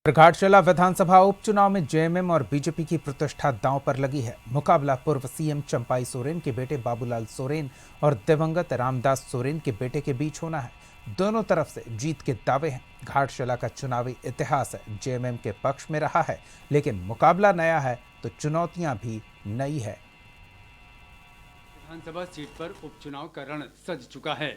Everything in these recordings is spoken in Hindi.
घाटशिला विधानसभा उपचुनाव में जेएमएम और बीजेपी की प्रतिष्ठा दांव पर लगी है। मुकाबला पूर्व सीएम चंपाई सोरेन के बेटे बाबूलाल सोरेन और दिवंगत रामदास सोरेन के बेटे के बीच होना है। दोनों तरफ से जीत के दावे हैं। घाटशिला का चुनावी इतिहास जेएमएम के पक्ष में रहा है, लेकिन मुकाबला नया है तो चुनौतियां भी नई है। विधानसभा सीट पर उपचुनाव का रण सज चुका है।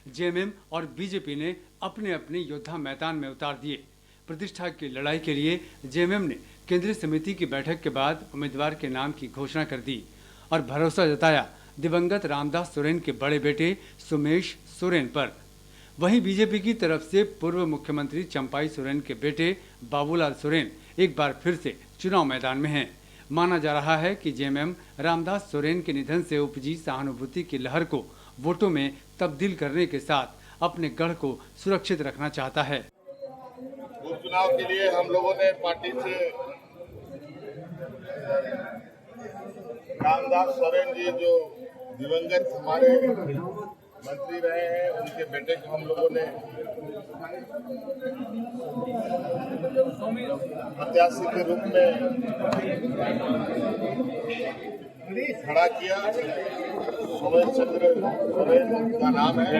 जेएमएम और बीजेपी ने अपने अपने योद्धा मैदान में उतार दिए। प्रतिष्ठा की लड़ाई के लिए जेएमएम ने केंद्रीय समिति की बैठक के बाद उम्मीदवार के नाम की घोषणा कर दी और भरोसा जताया दिवंगत रामदास सोरेन के बड़े बेटे सुमेश सोरेन पर। वहीं बीजेपी की तरफ से पूर्व मुख्यमंत्री चंपाई सोरेन के बेटे बाबूलाल सोरेन एक बार फिर से चुनाव मैदान में हैं। माना जा रहा है कि जेएमएम रामदास सोरेन के निधन से उपजी सहानुभूति की लहर को वोटों में तब्दील करने के साथ अपने गढ़ को सुरक्षित रखना चाहता है। उपचुनाव के लिए हम लोगों ने पार्टी से रामदास सोरेन जी जो दिवंगत हमारे मंत्री रहे हैं, उनके बेटे को हम लोगों ने प्रत्याशी के रूप में खड़ा किया। सुमेश चंद्र सोरेन का नाम है।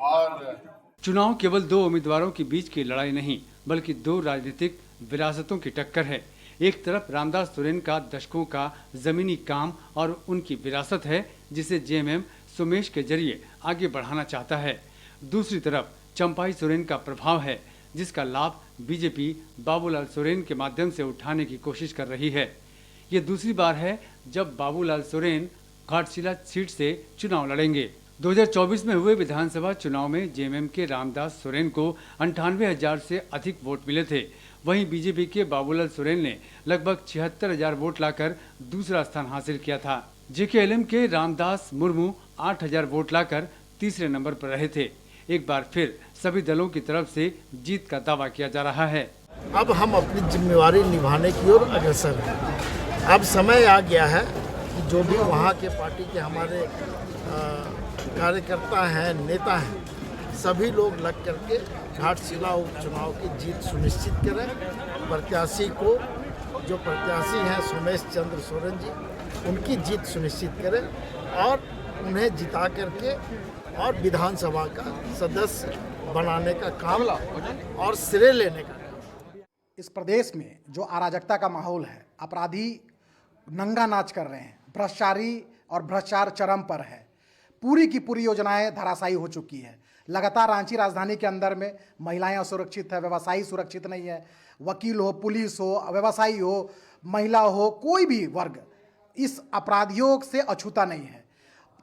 और चुनाव केवल दो उम्मीदवारों के बीच की लड़ाई नहीं, बल्कि दो राजनीतिक विरासतों की टक्कर है। एक तरफ रामदास सोरेन का दशकों का जमीनी काम और उनकी विरासत है, जिसे जेएमएम सुमेश के जरिए आगे बढ़ाना चाहता है। दूसरी तरफ चंपाई सोरेन का प्रभाव है, जिसका लाभ बीजेपी बाबूलाल सोरेन के माध्यम से उठाने की कोशिश कर रही है। ये दूसरी बार है जब बाबूलाल सोरेन घाटशिला सीट से चुनाव लड़ेंगे। 2024 में हुए विधानसभा चुनाव में जेएमएम के रामदास सोरेन को 98,000 से अधिक वोट मिले थे। वहीं बीजेपी के बाबूलाल सोरेन ने लगभग 76,000 वोट लाकर दूसरा स्थान हासिल किया था। जेकेएलएम के रामदास मुर्मू 8,000 वोट लाकर तीसरे नंबर पर रहे थे। एक बार फिर सभी दलों की तरफ से जीत का दावा किया जा रहा है। अब हम अपनी जिम्मेवारी निभाने की ओर अग्रसर हैं। अब समय आ गया है कि जो भी वहाँ के पार्टी के हमारे कार्यकर्ता हैं, नेता हैं, सभी लोग लग करके घाटशिला उपचुनाव की जीत सुनिश्चित करें। प्रत्याशी को जो प्रत्याशी हैं सुमेश चंद्र सोरेन जी, उनकी जीत सुनिश्चित करें और उन्हें जिता करके और विधानसभा का सदस्य बनाने का काम और श्रेय लेने का काम। इस प्रदेश में जो अराजकता का माहौल है, अपराधी नंगा नाच कर रहे हैं, भ्रष्टाचारी और भ्रष्टाचार चरम पर है। पूरी की पूरी योजनाएं धराशायी हो चुकी है। लगातार रांची राजधानी के अंदर में महिलाएं असुरक्षित है, व्यवसायी सुरक्षित नहीं है। वकील हो, पुलिस हो, व्यवसायी हो, महिला हो, कोई भी वर्ग इस अपराधियों से अछूता नहीं है।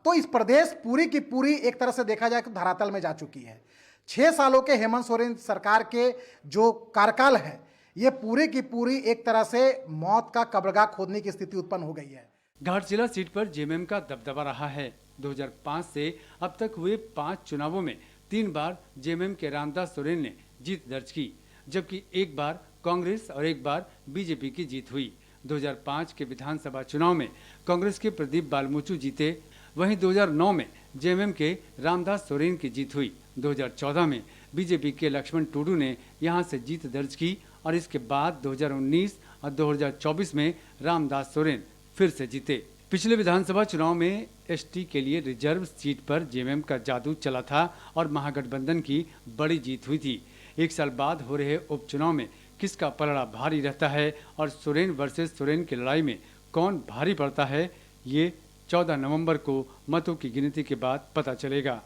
तो इस प्रदेश पूरी की पूरी एक तरह से देखा जाए तो धरातल में जा चुकी है। 6 सालों के हेमंत सोरेन सरकार के जो कार्यकाल है, ये पूरी की पूरी एक तरह से मौत का कब्रगाह खोदने की स्थिति उत्पन्न हो गई है। घाटशिला सीट पर जेएमएम का दबदबा रहा है। 2005 से अब तक हुए 5 चुनावों में 3 बार जेएमएम के रामदास सोरेन ने जीत दर्ज की, जबकि एक बार कांग्रेस और एक बार बीजेपी की जीत हुई। 2005 के विधानसभा चुनाव में कांग्रेस के प्रदीप बालमुचु जीते। वहीं 2009 में जेएमएम के रामदास सोरेन की जीत हुई। 2014 में बीजेपी के लक्ष्मण टुडू ने यहां से जीत दर्ज की और इसके बाद 2019 और 2024 में रामदास सोरेन फिर से जीते। पिछले विधानसभा चुनाव में एसटी के लिए रिजर्व सीट पर जेएमएम का जादू चला था और महागठबंधन की बड़ी जीत हुई थी। एक साल बाद हो रहे उपचुनाव में किसका पलड़ा भारी रहता है और सोरेन वर्सेस सोरेन की लड़ाई में कौन भारी पड़ता है, ये 14 नवंबर को मतों की गिनती के बाद पता चलेगा।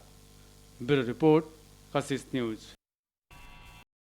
ब्यूरो रिपोर्ट, कशिश न्यूज।